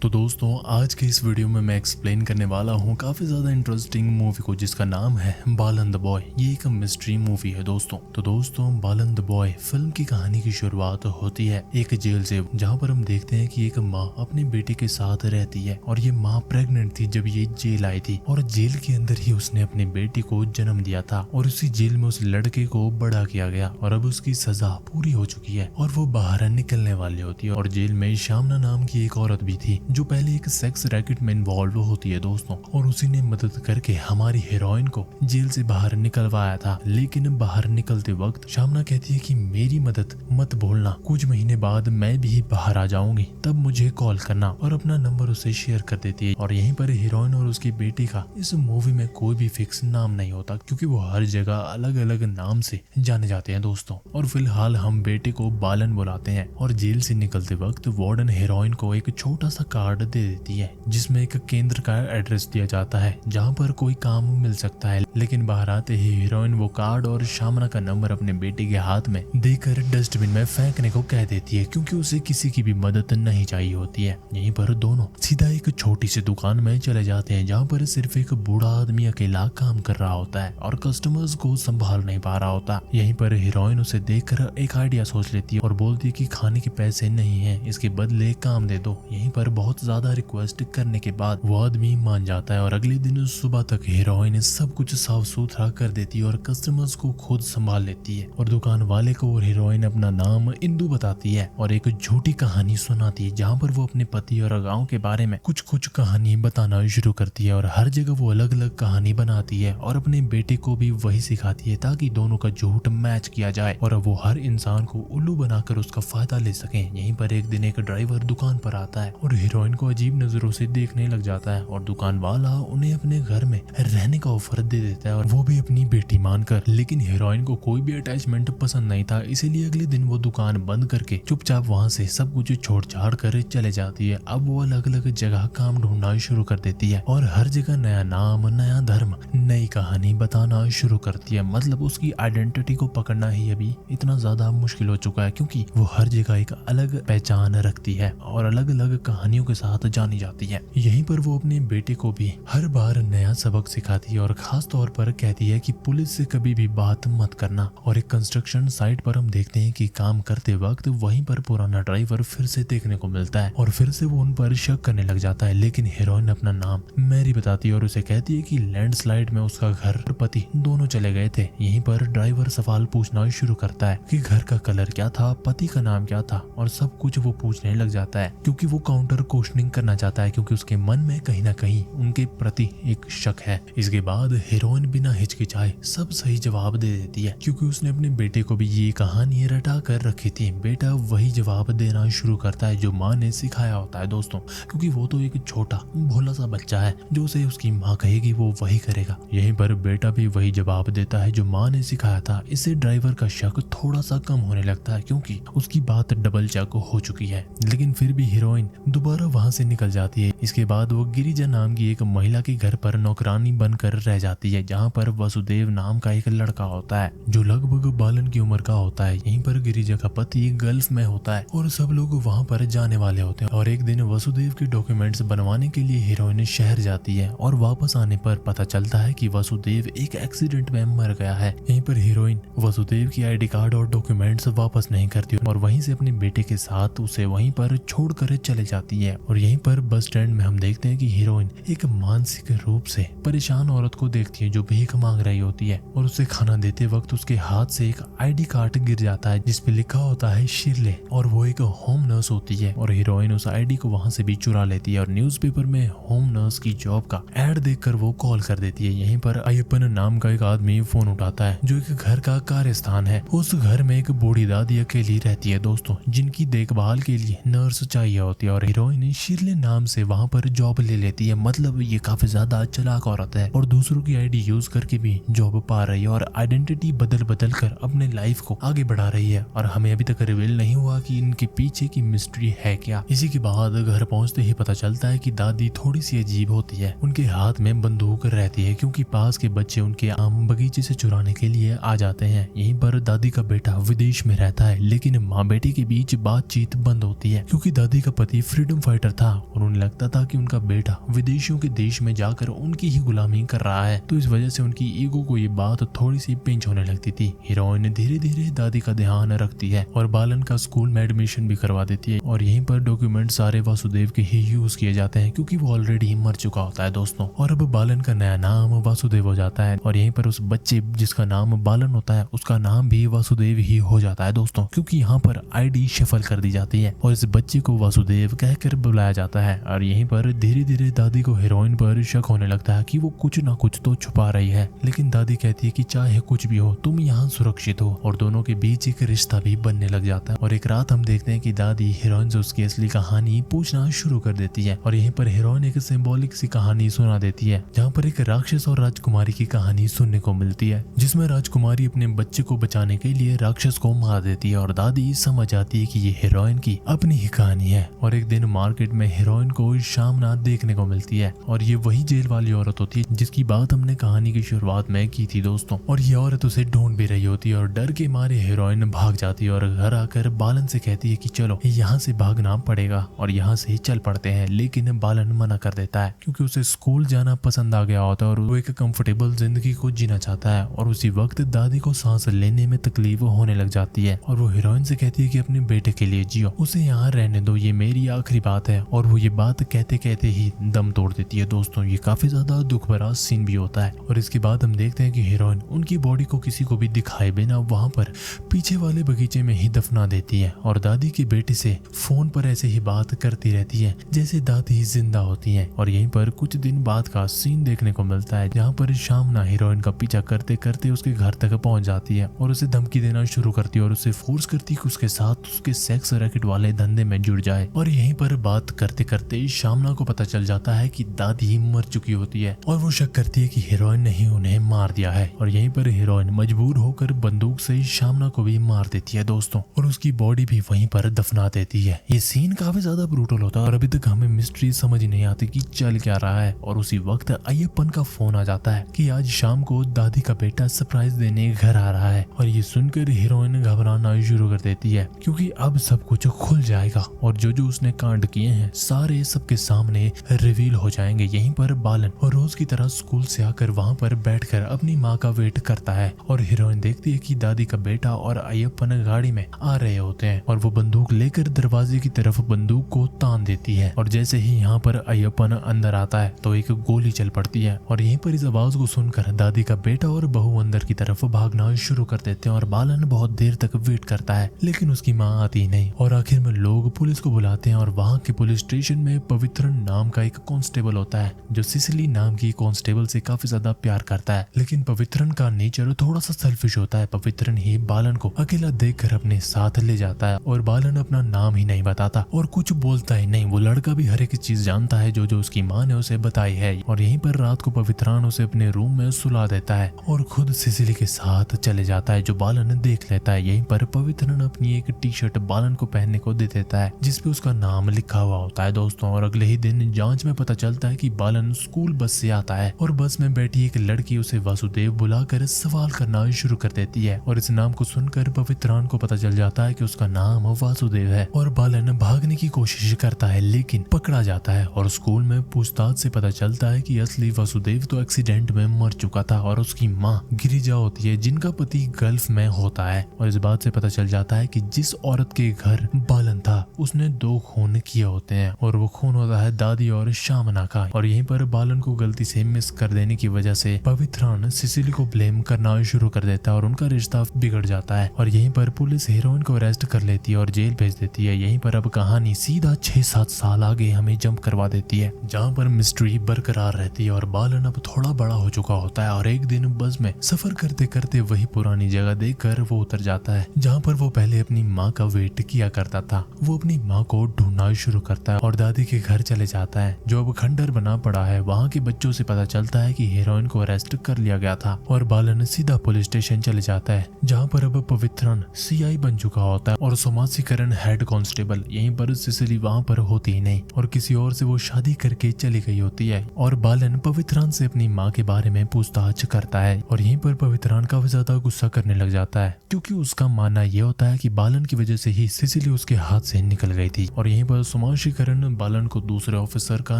तो दोस्तों आज के इस वीडियो में मैं एक्सप्लेन करने वाला हूँ काफी ज्यादा इंटरेस्टिंग मूवी को जिसका नाम है बालन द बॉय। ये एक मिस्ट्री मूवी है दोस्तों। तो दोस्तों बालन द बॉय फिल्म की कहानी की शुरुआत होती है एक जेल से, जहाँ पर हम देखते हैं कि एक माँ अपने बेटे के साथ रहती है और ये माँ प्रेग्नेंट थी जब ये जेल आई थी और जेल के अंदर ही उसने अपने बेटे को जन्म दिया था और उसी जेल में उस लड़के को बड़ा किया गया और अब उसकी सजा पूरी हो चुकी है और वो बाहर निकलने वाली होती है। और जेल में शामना नाम की एक औरत भी थी जो पहले एक सेक्स रैकेट में इन्वॉल्व होती है दोस्तों, और उसी ने मदद करके हमारी हीरोइन को जेल से बाहर निकलवाया था। लेकिन बाहर निकलते वक्त शामना कहती है कि मेरी मदद मत भूलना, कुछ महीने बाद मैं भी बाहर आ जाऊंगी, तब मुझे कॉल करना, और अपना नंबर उसे शेयर कर देती है। और यहीं पर हीरोइन और उसके बेटे का इस मूवी में कोई भी फिक्स नाम नहीं होता क्योंकि वो हर जगह अलग अलग नाम से जाने जाते हैं दोस्तों। और फिलहाल हम बेटे को बालन बुलाते हैं और जेल से निकलते वक्त वार्डन हीरोइन को एक छोटा सा कार्ड दे देती है जिसमें एक केंद्र का एड्रेस दिया जाता है जहां पर कोई काम मिल सकता है। लेकिन बाहर आते ही हीरोइन वो कार्ड और शामना का नंबर अपने बेटे के हाथ में देकर डस्टबिन में फेंकने को कह देती है क्योंकि उसे किसी की भी मदद नहीं चाहिए होती है। यहीं पर दोनों सीधा एक छोटी सी दुकान में चले जाते हैं जहाँ पर सिर्फ एक बूढ़ा आदमी अकेला काम कर रहा होता है और कस्टमर्स को संभाल नहीं पा रहा होता। यहीं पर हीरोइन उसे देखकर एक आइडिया सोच लेती है और बोलती है कि खाने के पैसे नहीं है, इसके बदले काम दे दो। यहीं पर बहुत ज्यादा रिक्वेस्ट करने के बाद वो आदमी मान जाता है और अगले दिन सुबह तक हीरोइन सब कुछ साफ सुथरा कर देती है और कस्टमर्स को खुद संभाल लेती है। और दुकान वाले को और हीरोइन अपना नाम इंदू बताती है और एक झूठी कहानी सुनाती है जहाँ पर वो अपने पति और गाँव के बारे में कुछ कहानी बताना शुरू करती है और हर जगह वो अलग अलग कहानी बनाती है और अपने बेटे को भी वही सिखाती है ताकि दोनों का झूठ मैच किया जाए और वो हर इंसान को उल्लू बनाकर उसका फायदा ले सके। यहीं पर एक दिन एक ड्राइवर दुकान पर आता है और हीरोइन को अजीब नजरों से देखने लग जाता है और दुकान वाला उन्हें अपने घर में रहने का ऑफर दे देता है और वो भी अपनी बेटी मानकर। लेकिन हीरोइन को कोई भी अटैचमेंट पसंद नहीं था, इसीलिए अगले दिन वो दुकान बंद करके चुपचाप वहाँ से सब कुछ छोड़ छाड़ कर चले जाती है। अब वो अलग अलग जगह काम ढूंढना शुरू कर देती है और हर जगह नया नाम, नया धर्म, नई कहानी बताना शुरू करती है। मतलब उसकी आइडेंटिटी को पकड़ना ही अभी इतना ज्यादा मुश्किल हो चुका है क्योंकि वो हर जगह एक अलग पहचान रखती है और अलग अलग कहानियों के साथ जानी जाती है। यहीं पर वो अपने बेटे को भी हर बार नया सबक सिखाती है और खास तौर पर कहती है कि पुलिस से कभी भी बात मत करना। और एक कंस्ट्रक्शन साइट पर हम देखते हैं कि काम करते वक्त वहीं पर पुराना ड्राइवर फिर से देखने को मिलता है और फिर से वो उन पर शक करने लग जाता है। लेकिन हीरोइन अपना नाम मैरी बताती है और उसे कहती है कि लैंडस्लाइड में उसका घर और पति दोनों चले गए थे। यहीं पर ड्राइवर सवाल पूछना शुरू करता है कि घर का कलर क्या था, पति का नाम क्या था, और सब कुछ वो पूछने लग जाता है क्योंकि वो काउंटर क्वेश्चनिंग करना चाहता है क्योंकि उसके मन में कहीं ना कहीं उनके प्रति एक शक है। इसके बाद हीरोइन बिना हिचकिचाए सब सही जवाब दे देती है क्योंकि उसने अपने बेटे को भी ये कहानी रटा कर रखी थी। बेटा वही जवाब देना शुरू करता है जो माँ ने सिखाया होता है दोस्तों, क्योंकि वो तो एक छोटा भोला सा बच्चा है, जो उसे उसकी माँ कहेगी वो वही करेगा। यहीं पर बेटा भी वही जवाब देता है जो माँ ने सिखाया था। इससे ड्राइवर का शक थोड़ा सा कम होने लगता है क्योंकि उसकी बात डबल चेक हो चुकी है। लेकिन फिर भी हीरोइन दोबारा वहाँ से निकल जाती है। इसके बाद वो गिरिजा नाम की एक महिला के घर पर नौकरानी बनकर रह जाती है जहाँ पर वसुदेव नाम का एक लड़का होता है जो लगभग बालन की उम्र का होता है। यहीं पर गिरिजा का पति गल्फ में होता है और सब लोग वहाँ पर जाने वाले होते हैं। और एक दिन वसुदेव के डॉक्यूमेंट्स बनवाने के लिए हीरोइन शहर जाती है और वापस आने पर पता चलता है कि वसुदेव एक एक्सीडेंट में मर गया है। यहीं पर हीरोइन वसुदेव की आईडी कार्ड और डॉक्यूमेंट्स वापस नहीं करती और वहीं से अपने बेटे के साथ उसे वहीं पर छोड़कर चले जाती है। और यहीं पर बस स्टैंड में हम देखते हैं कि हीरोइन एक मानसिक रूप से परेशान औरत को देखती है जो भीख मांग रही होती है और उसे खाना देते वक्त उसके हाथ से एक आईडी कार्ड गिर जाता है जिसपे लिखा होता है शिरले, और वो एक होम नर्स होती है। और हीरोइन उस आईडी को वहां से भी चुरा लेती है और न्यूज़पेपर में होम नर्स की जॉब का एड देखकर वो कॉल कर देती है। यहीं पर अय्यप्पन नाम का एक आदमी फोन उठाता है जो एक घर का कार्यस्थान है। उस घर में एक बूढ़ी दादी अकेली रहती है दोस्तों, जिनकी देखभाल के लिए नर्स चाहिए होती है और हीरोइन शिरले नाम से वहां पर जॉब ले लेती है। मतलब ये काफी ज्यादा चालाक औरत है और दूसरों की आईडी यूज करके भी जॉब पा रही है और आइडेंटिटी बदल बदल कर अपने लाइफ को आगे बढ़ा रही है। और हमें अभी तक रिवील नहीं हुआ कि इनके पीछे की मिस्ट्री है क्या। इसी के बाद घर पहुंचते ही पता चलता है कि दादी थोड़ी सी अजीब होती है। उनके हाथ में बंदूक रहती है क्योंकि पास के बच्चे उनके आम बगीचे से चुराने के लिए आ जाते हैं। यहीं पर दादी का बेटा विदेश में रहता है लेकिन माँ बेटे के बीच बातचीत बंद होती है क्योंकि दादी का पति फ्रीडम फाइटर था और उन्हें लगता था कि उनका बेटा विदेशियों के देश में जाकर उनकी ही गुलामी कर रहा है। तो इस वजह से उनकी ईगो को ये बात थोड़ी सी पिंच होने लगती थी। हीरोइन धीरे धीरे दादी का ध्यान रखती है और बालन का स्कूल में एडमिशन भी करवा देती है और यहीं पर डॉक्यूमेंट सारे वासुदेव के ही यूज किए जाते हैं क्योंकि वो ऑलरेडी मर चुका होता है दोस्तों। और अब बालन का नया नाम वासुदेव हो जाता है और यहीं पर उस बच्चे जिसका नाम बालन होता है उसका नाम भी वासुदेव ही हो जाता है दोस्तों, क्योंकि यहाँ पर आईडी शफल कर दी जाती है और इस बच्चे को वासुदेव कहकर बुलाया जाता है। और यहीं पर धीरे धीरे दादी को हीरोइन पर शक होने लगता है कि वो कुछ ना कुछ तो छुपा रही है, लेकिन दादी कहती है कि चाहे कुछ भी हो तुम यहाँ सुरक्षित हो और दोनों के बीच एक रिश्ता भी बनने लग जाता है। और एक रात हम देखते हैं कि दादी हीरोइन से उसकी असली कहानी पूछना शुरू कर देती है और यहीं पर हीरोइन एक सिंबॉलिक सी कहानी सुना देती है जहाँ पर एक राक्षस और राजकुमारी की कहानी सुनने को मिलती है, जिसमें राजकुमारी अपने बच्चे को बचाने के लिए राक्षस को मार देती है और दादी समझ जाती है कि ये हीरोइन की अपनी ही कहानी है। और एक दिन मार्केट में हीरोइन को शामना देखने को मिलती है और ये वही जेल वाली औरत होती है जिसकी बात हमने कहानी की शुरुआत में की थी दोस्तों। और ये औरत उसे ढूंढ भी रही होती है और डर के मारे हीरोइन भाग जाती है और घर आकर बालन से कहती है कि चलो यहाँ से भागना पड़ेगा और यहाँ से चल पड़ते हैं, लेकिन बालन मना कर देता है क्योंकि उसे स्कूल जाना पसंद आ गया होता है और वो एक कंफर्टेबल जिंदगी को जीना चाहता है। और उसी वक्त दादी को सांस लेने में तकलीफ होने लग जाती है और वो हीरोइन से कहती है कि अपने बेटे के लिए जियो, उसे यहाँ रहने दो, ये मेरी आखिरी बात है। और वो ये बात कहते कहते ही दम तोड़ देती है दोस्तों। ये काफी ज्यादा दुख भरा सीन भी होता है और इसके बाद हम देखते हैं कि हीरोइन उनकी बॉडी को किसी को भी दिखाए बिना वहां पर पीछे वाले बगीचे में ही दफना देती है और दादी के बेटे से फोन पर ऐसे ही बात करती रहती है जैसे दादी जिंदा होती है। और यहीं पर कुछ दिन बाद का सीन देखने को मिलता है जहाँ पर शामना हीरोइन का पीछा करते करते उसके घर तक पहुंच जाती है और उसे धमकी देना शुरू करती है और उसे फोर्स करती है कि उसके साथ उसके सेक्स रैकेट वाले धंधे में जुड़ जाए। और यहीं पर बात करते करते शामना को पता चल जाता है कि दादी मर चुकी होती है और वो शक करती है कि हीरोइन ने ही उन्हें मार दिया है। और यहीं पर हीरोइन मजबूर होकर बंदूक से शामना को भी मार देती है दोस्तों और उसकी बॉडी भी वहीं पर दफना देती है। ये सीन काफी ज्यादा ब्रूटल होता है और अभी तक हमें मिस्ट्री समझ नहीं आती कि चल क्या रहा है। और उसी वक्त अय्यप्पन का फोन आ जाता है कि आज शाम को दादी का बेटा सरप्राइज देने घर आ रहा है और ये सुनकर हीरोइन घबराना शुरू कर देती है क्योंकि अब सब कुछ खुल जाएगा और जो जो उसने कांड किए हैं सारे सबके सामने रिवील हो जाएंगे। यहीं पर बालन और रोज की तरह स्कूल से आकर वहां पर बैठकर अपनी माँ का वेट करता है और हीरोइन देखती है कि दादी का बेटा और अय्यप्पन गाड़ी में आ रहे होते हैं और वो बंदूक लेकर दरवाजे की तरफ बंदूक को तान देती है। और जैसे ही यहाँ पर अय्यप्पन अंदर आता है तो एक गोली चल पड़ती है और यहीं पर इस आवाज को सुनकर दादी का बेटा और बहू अंदर की तरफ भागना शुरू कर देते हैं और बालन बहुत देर तक वेट करता है लेकिन उसकी माँ आती नहीं। और आखिर में लोग पुलिस को बुलाते हैं और वहाँ के पुलिस स्टेशन में पवित्रन नाम का एक कांस्टेबल होता है जो सिसिली नाम की कांस्टेबल से काफी ज्यादा प्यार करता है, लेकिन पवित्रन का नेचर थोड़ा सा सेल्फिश होता है। पवित्रन ही बालन को अकेला देखकर अपने साथ ले जाता है और बालन अपना नाम ही नहीं बताता और कुछ बोलता ही नहीं। वो लड़का भी हर एक चीज जानता है जो जो उसकी माँ ने उसे बताई है। और यहीं पर रात को पवित्रन उसे अपने रूम में सुला देता है और खुद सिसिली के साथ चले जाता है जो बालन देख लेता है। यहीं पर पवित्रन अपनी एक टी शर्ट बालन को पहनने को दे देता है जिसपे उसका नाम लिखा हुआ होता है दोस्तों। और अगले ही दिन जांच में पता चलता है कि बालन स्कूल बस से आता है और बस में बैठी एक लड़की उसे वासुदेव बुलाकर सवाल करना शुरू कर देती है और इस नाम को सुनकर पवित्रान को पता चल जाता है कि उसका नाम वासुदेव है। और बालन भागने की कोशिश करता है लेकिन पकड़ा जाता है और स्कूल में पूछताछ से पता चलता है कि असली वासुदेव तो एक्सीडेंट में मर चुका था और उसकी माँ गिरिजा होती है जिनका पति गल्फ में होता है। और इस बात से पता चल जाता है कि जिस औरत के घर बालन था उसने 2 खून किए होते हैं और वो खून होता है दादी और शामना का। और यहीं पर बालन को गलती से मिस कर देने की वजह से पवित्रान सिसिली को ब्लेम करना शुरू कर देता है और उनका रिश्ता बिगड़ जाता है। और यहीं पर पुलिस हीरोइन को अरेस्ट कर लेती है और जेल भेज देती है। यहीं पर अब कहानी सीधा 6-7 साल आगे हमें जंप करवा देती है जहाँ पर मिस्ट्री बरकरार रहती है और बालन अब थोड़ा बड़ा हो चुका होता है और एक दिन बस में सफर करते करते वही पुरानी जगह देखकर वो उतर जाता है जहाँ पर वो पहले अपनी माँ का वेट किया करता था। वो अपनी माँ को ढूंढना शुरू करता है और दादी के घर चले जाता है जो अब खंडर बना पड़ा है। वहाँ के बच्चों से पता चलता है कि हीरोइन को अरेस्ट कर लिया गया था और बालन सीधा पुलिस स्टेशन चले जाता है जहाँ पर अब पवित्रन सीआई बन चुका होता है और सोमासीकरण हेड कांस्टेबल। यहीं पर सिसिली वहाँ पर होती ही नहीं और किसी और से वो शादी करके चली गई होती है। और बालन पवित्रान से अपनी माँ के बारे में पूछताछ करता है और यहीं पर पवित्रान काफी ज्यादा गुस्सा करने लग जाता है क्योंकि उसका मानना यह होता है कि बालन की वजह से ही सिसिली उसके हाथ से निकल गई थी। और यहीं पर सुमाशी करण बालन को दूसरे ऑफिसर का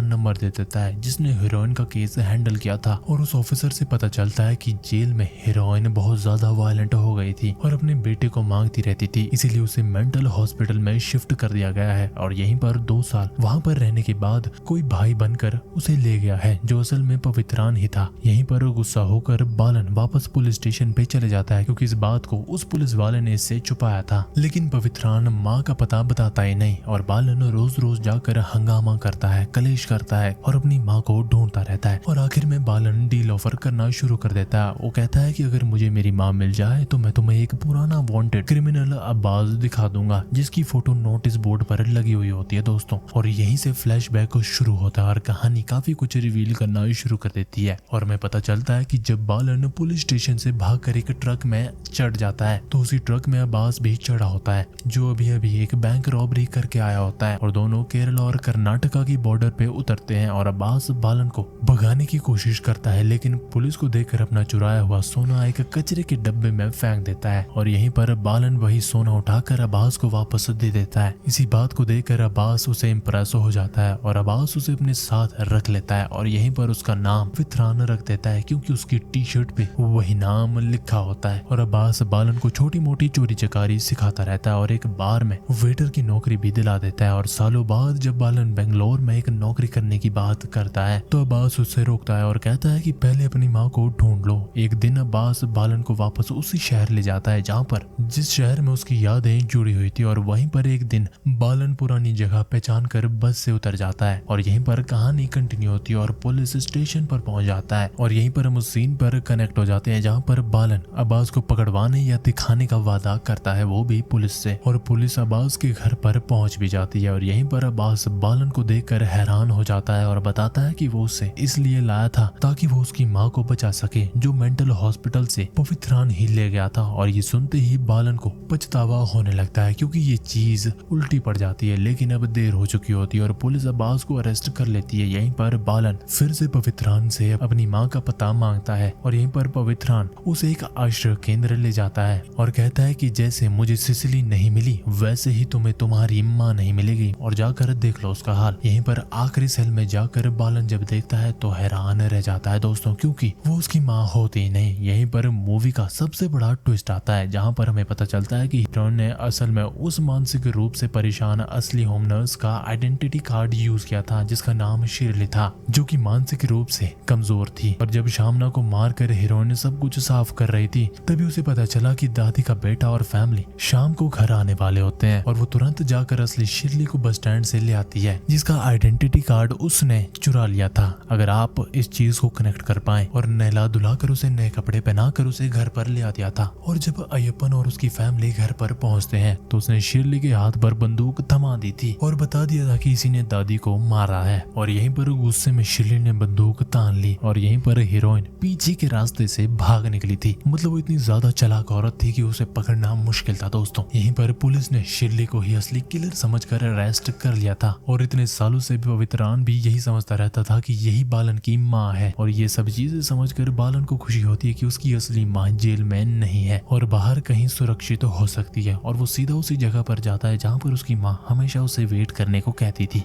नंबर दे देता है जिसने हीरोइन का केस हैंडल किया था, और उस ऑफिसर से पता चलता है कि जेल में हीरोइन बहुत ज्यादा वायलेंट हो गई थी और अपने बेटे को मांगती रहती थी, इसीलिए उसे मेंटल हॉस्पिटल में शिफ्ट कर दिया गया है। और यहीं पर 2 साल वहां पर रहने के बाद कोई भाई बनकर उसे ले गया है जो असल में पवित्रान ही था। यहीं पर गुस्सा होकर बालन वापस पुलिस स्टेशन पे चले जाता है क्योंकि इस बात को उस पुलिस वाले ने इससे छुपाया था। लेकिन पवित्रान माँ का पता बताता ही नहीं और बालन रोज रोज जाकर हंगामा करता है, कलेश करता है और अपनी माँ को ढूंढता रहता है। और आखिर में बालन डील ऑफर करना शुरू कर देता है। वो कहता है कि अगर मुझे मेरी माँ मिल जाए तो मैं तुम्हें एक पुराना वांटेड क्रिमिनल अब्बास दिखा दूंगा जिसकी फोटो नोटिस बोर्ड पर लगी हुई होती है दोस्तों। और यहीं से फ्लैशबैक शुरू होता है और कहानी काफी कुछ रिवील करना शुरू कर देती है। और हमें पता चलता है कि जब बालन पुलिस स्टेशन से भागकर एक ट्रक में चढ़ जाता है तो उसी ट्रक में अब्बास भी चढ़ा होता है जो अभी अभी एक बैंक रॉबरी करके आया होता है। और दोनों केरला और कर्नाटका की बॉर्डर पे उतरते हैं और अब्बास बालन को भगाने की कोशिश करता है, लेकिन पुलिस को देखकर अपना चुराया हुआ सोना एक कचरे के डब्बे में फेंक देता है। और यहीं पर बालन वही सोना उठाकर अब्बास को वापस दे देता है। इसी बात को देखकर अब्बास उसे इम्प्रेस हो जाता है और अब्बास उसे अपने साथ रख लेता है और यहीं पर उसका नाम पवित्रान रख देता है क्योंकि उसकी टी शर्ट पे वही नाम लिखा होता है। और अब्बास बालन को छोटी मोटी चोरी चकारी सिखाता रहता है और एक बार में वेटर की नौकरी भी दिला देता है। और सालों बाद जब बालन बेंगलोर में एक नौकरी करने की बात करता है तो अब्बास उससे रोकता है और कहता है कि पहले अपनी माँ को ढूंढ लो। एक दिन अब्बास बालन को वापस उसी शहर ले जाता है जहाँ पर जिस शहर में उसकी यादें जुड़ी हुई थी। और वहीं पर एक दिन बालन पुरानी जगह पहचान कर बस से उतर जाता है और यहीं पर कहानी कंटिन्यू होती है और पुलिस स्टेशन पर पहुंच जाता है। और यहीं पर हम उस सीन पर कनेक्ट हो जाते हैं जहाँ पर बालन अब्बास को पकड़वाने या दिखाने का वादा करता है, वो भी पुलिस से। और पुलिस अब्बास के घर पर पहुंच भी जाती है और यहीं पर अब्बास बालन को देखकर हैरान हो जाता है और बताता है कि वो उसे इसलिए लाया था ताकि वो उसकी माँ को बचा सके जो मेंटल हॉस्पिटल से पवित्रान ही ले गया था। और ये सुनते ही बालन को पछतावा होने लगता है क्योंकि ये चीज उल्टी पड़ जाती है, लेकिन अब देर हो चुकी होती है और पुलिस अब्बास को अरेस्ट कर लेती है। यहीं पर बालन फिर से पवित्रान से अपनी माँ का पता मांगता है और यहीं पर पवित्रान उसे एक आश्रय केंद्र ले जाता है और कहता है कि जैसे मुझे सिसिली नहीं मिली वैसे ही तुम्हें तुम्हारी माँ नहीं मिलेगी और जाकर देख लो उसका हाल। यहीं पर आखिरी सेल में जाकर बालन जब देखता है तो हैरान रह जाता है दोस्तों क्योंकि वो उसकी माँ होती ही नहीं। यहीं पर मूवी का सबसे बड़ा ट्विस्ट आता है जहाँ पर हमें पता चलता है कि हीरोइन ने असल में उस मानसिक रूप से परेशान असली होम नर्स का आइडेंटिटी कार्ड यूज किया था जिसका नाम शिरली था जो कि मानसिक रूप से कमजोर थी। और जब शामना को मारकर हीरोइन सब कुछ साफ कर रही थी तभी उसे पता चला कि दादी का बेटा और फैमिली शाम को घर आने वाले होते हैं और वो तुरंत जाकर असली शिरली को बस स्टैंड से ले आती है जिसका आइडेंटिटी कार्ड उसने चुरा लिया था। अगर आप इस चीज को कनेक्ट कर पाए और नहला धुलाकर उसे नए कपड़े पहनाकर उसे घर पर ले आ दिया था। और जब अय्यप्पन और उसकी फैमिली घर पर पहुंचते हैं तो उसने शिरली के हाथ पर बंदूक थमा दी थी और बता दिया था कि इसी ने दादी को मारा है। और यहीं पर गुस्से में शिरली ने बंदूक तान ली और यहीं पर हीरोइन पीछे के रास्ते से भाग निकली थी। मतलब वो इतनी ज्यादा चालाक औरत थी कि उसे पकड़ना मुश्किल था दोस्तों। यहीं पर पुलिस ने शिरली को ही असली किलर समझकर अरेस्ट कर लिया था और इतने सालों से पवित्रान भी यही समझता रहता था कि यही बालन की माँ है। और ये सब चीजें समझकर बालन को खुशी होती है कि उसकी असली माँ जेल में नहीं है और बाहर कहीं सुरक्षित हो सकती है। और वो सीधा उसी जगह पर जाता है जहाँ पर उसकी माँ हमेशा उसे वेट करने को कहती थी,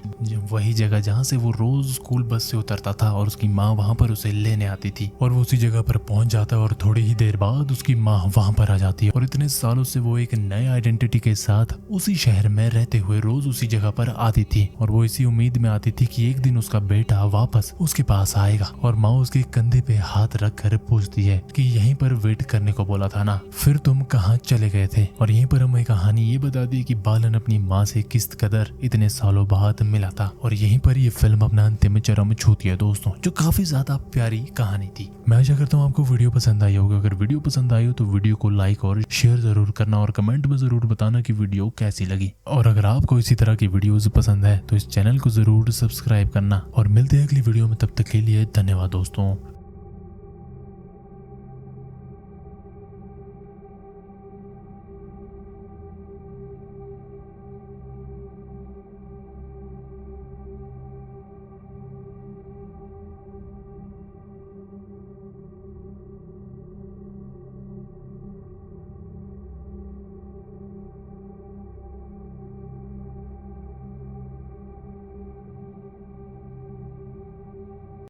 वही जगह जहाँ से वो रोज स्कूल बस से उतरता था और उसकी माँ वहाँ पर उसे लेने आती थी। और वो उसी जगह पर पहुंच जाता है और थोड़ी ही देर बाद उसकी माँ वहाँ पर आ जाती है। और इतने सालों से वो एक नए आइडेंटिटी के साथ उसी शहर में रहते हुए रोज उसी जगह पर आती थी और वो इसी उम्मीद में आती थी कि एक दिन उसका बेटा वापस उसके पास आएगा। और माँ उसके कंधे पे हाथ रख कर पूछती है कि यहीं पर वेट करने को बोला था ना, फिर तुम कहाँ चले गए थे। और यहीं पर हमें कहानी ये बता दी कि बालन अपनी माँ से किस कदर इतने सालों बाद मिला था। और यहीं पर ये फिल्म अपना अंतिम चरम छूती है दोस्तों, जो काफी ज्यादा प्यारी कहानी थी। मैं आशा करता हूँ आपको वीडियो पसंद आई होगी। अगर वीडियो पसंद आई हो तो वीडियो को लाइक और शेयर जरूर करना और कमेंट में जरूर बताना कि वीडियो कैसी लगी। और अगर आपको इसी तरह की वीडियोस पसंद है तो इस चैनल को जरूर सब्सक्राइब करना। और मिलते हैं अगली वीडियो में, तब तक के लिए धन्यवाद दोस्तों।